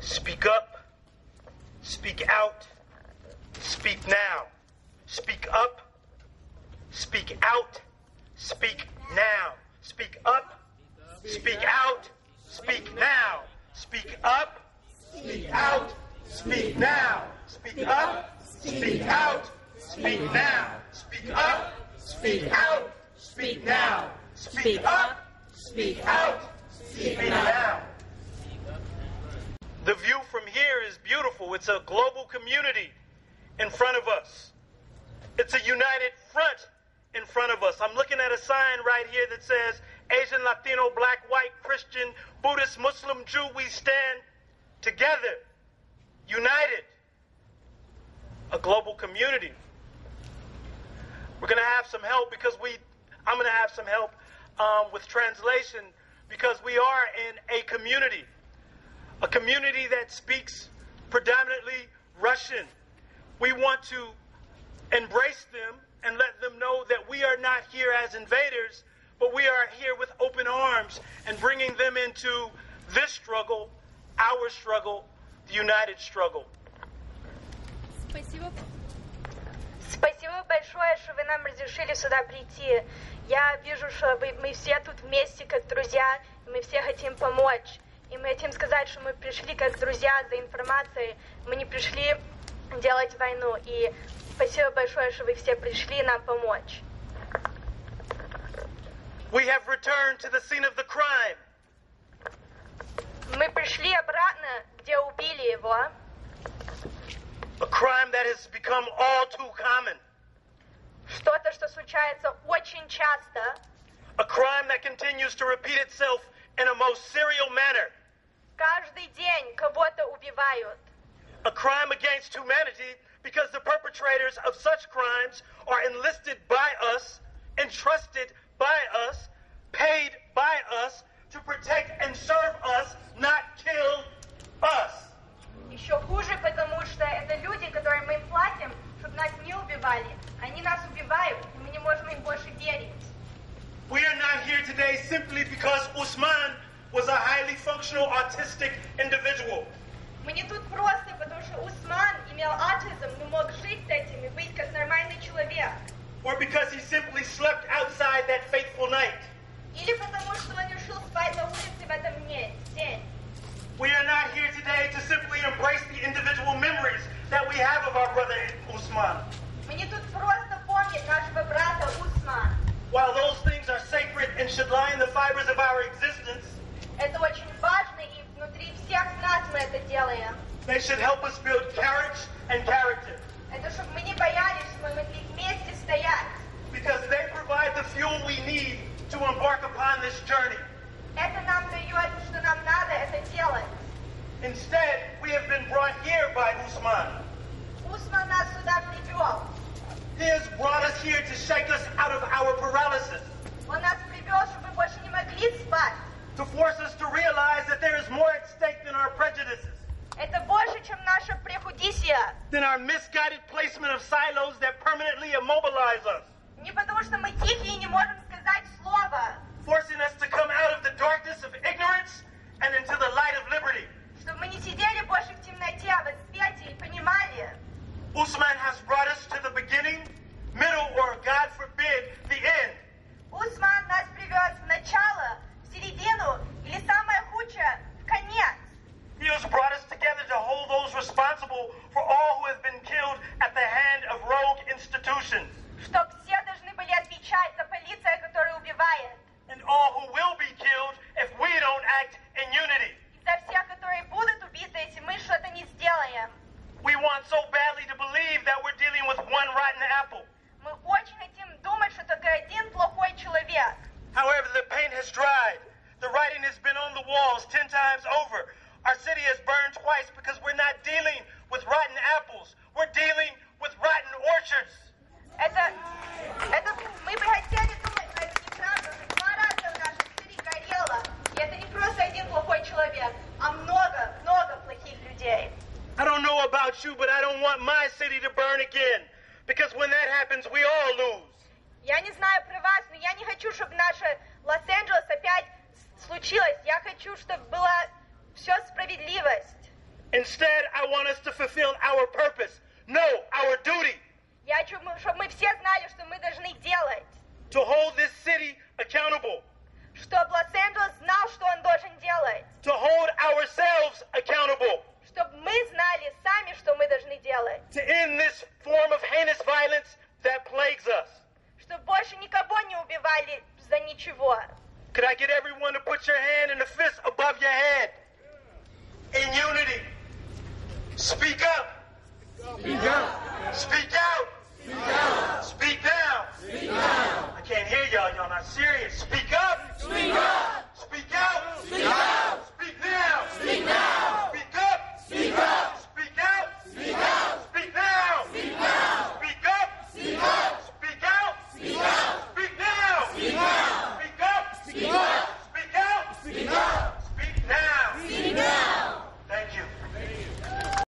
Speak up. Speak out. Speak now. Speak up. Speak out. Speak now. Speak up. Speak out. Speak now. Speak up. Speak out. Speak now. Speak up. Speak out. Speak now. Speak up. Speak out. Speak now. Speak up. Speak out. Speak now. The view from here is beautiful. It's a global community in front of us. It's a united front in front of us. I'm looking at a sign right here that says Asian, Latino, Black, White, Christian, Buddhist, Muslim, Jew, we stand together, united. A global community. We're going to have some help because I'm going to have some help with translation because we are in a community that speaks predominantly Russian. We want to embrace them and let them know that we are not here as invaders, but we are here with open arms and bringing them into this struggle, our struggle, the united struggle. Спасибо. Спасибо большое, что вы нам разрешили сюда прийти. Я вижу, что мы все тут вместе как друзья, и мы все хотим помочь. И мы хотим сказать, что мы пришли как друзья за информацией, мы не пришли делать войну. И спасибо большое, что вы все пришли нам помочь. We have returned to the scene of the crime. Мы пришли обратно, где убили его. A crime that has become all too common. Что-то, что случается очень часто. A crime that continues to repeat itself in a most serial manner. Каждый день кого-то убивают. A crime against humanity because the perpetrators of such crimes are enlisted by us, entrusted by us, paid by us to protect and serve us, not kill us. Еще хуже, потому что это люди, которым мы платим, чтобы нас не убивали. Они нас убивают, и мы не можем им больше верить. We are not here today simply because Usman was a highly functional autistic individual. Мы не тут просто, потому что Усман имел аутизм, но мог жить с этим и быть как нормальный человек. Or because he simply slept outside that fateful night. Или потому что он решил спать на улице в этом день. We are not here today to simply embrace the individual memories that we have of our brother Usman. Мы не тут просто помнить нашего брата Усмана. While those things are sacred and should lie in the fibers of our existence, это очень важно, и внутри всех нас мы это делаем. They should help us build courage and character. Это чтобы мы не боялись, мы могли вместе стоять. Because they provide the fuel we need to embark upon this journey. Это нам дает, что нам надо это делать. Instead, we have been brought here by Usman. Усман нас сюда привел. He has brought us here to shake us out of our paralysis. Он нас привел, чтобы мы больше не могли спать. To force us to realize that there is more at stake than our prejudices. Это больше, чем наша прехудисия. Than our misguided placement of silos that permanently immobilize us. Не потому что мы тихие и не можем сказать слово. Forcing us to come out of the darkness of ignorance and into the light of liberty. Чтобы мы не сидели больше в темноте, а в свете и понимали. Usman has brought us to the beginning, middle, or God forbid, the end. Усман нас привез в начало, в середину или самое худшее, в конец. He has brought us together to hold those responsible for all who have been killed at the hand of rogue institutions. Чтоб все должны были отвечать за полицию, которая убивает. And all who will be killed if we don't act in unity. И за всех, которые будут убиты, если мы что-то не сделаем. We want so badly to believe that we're dealing with one rotten apple. Мы очень хотим думать, что только один плохой человек. However, the paint has dried. The writing has been on the walls 10 times over. Our city has burned twice because we're not dealing with rotten apples. We're dealing with rotten orchards. Это мы бы хотели думать, но это неправда. Уже 2 раза в нашей цели горело. И это не просто один плохой человек, а много плохих людей. I don't know about you, but I don't want my city to burn again. Because when that happens, we all lose. Я не знаю про вас, но я не хочу, чтобы наше Лос-Анджелес опять случилось. Я хочу, чтобы была все справедливость. Instead, I want us to fulfill our purpose. No, our duty. Я хочу, чтобы мы все знали, что мы должны делать. To hold this city accountable. Чтобы Лос-Анджелес знал, что он должен делать. To hold ourselves accountable. Чтобы мы знали сами, что мы должны делать. To end this form of heinous violence that plagues us. Чтобы больше никого не убивали за ничего. Could I get everyone to put your hand and a fist above your head? In unity. Speak up. Speak up.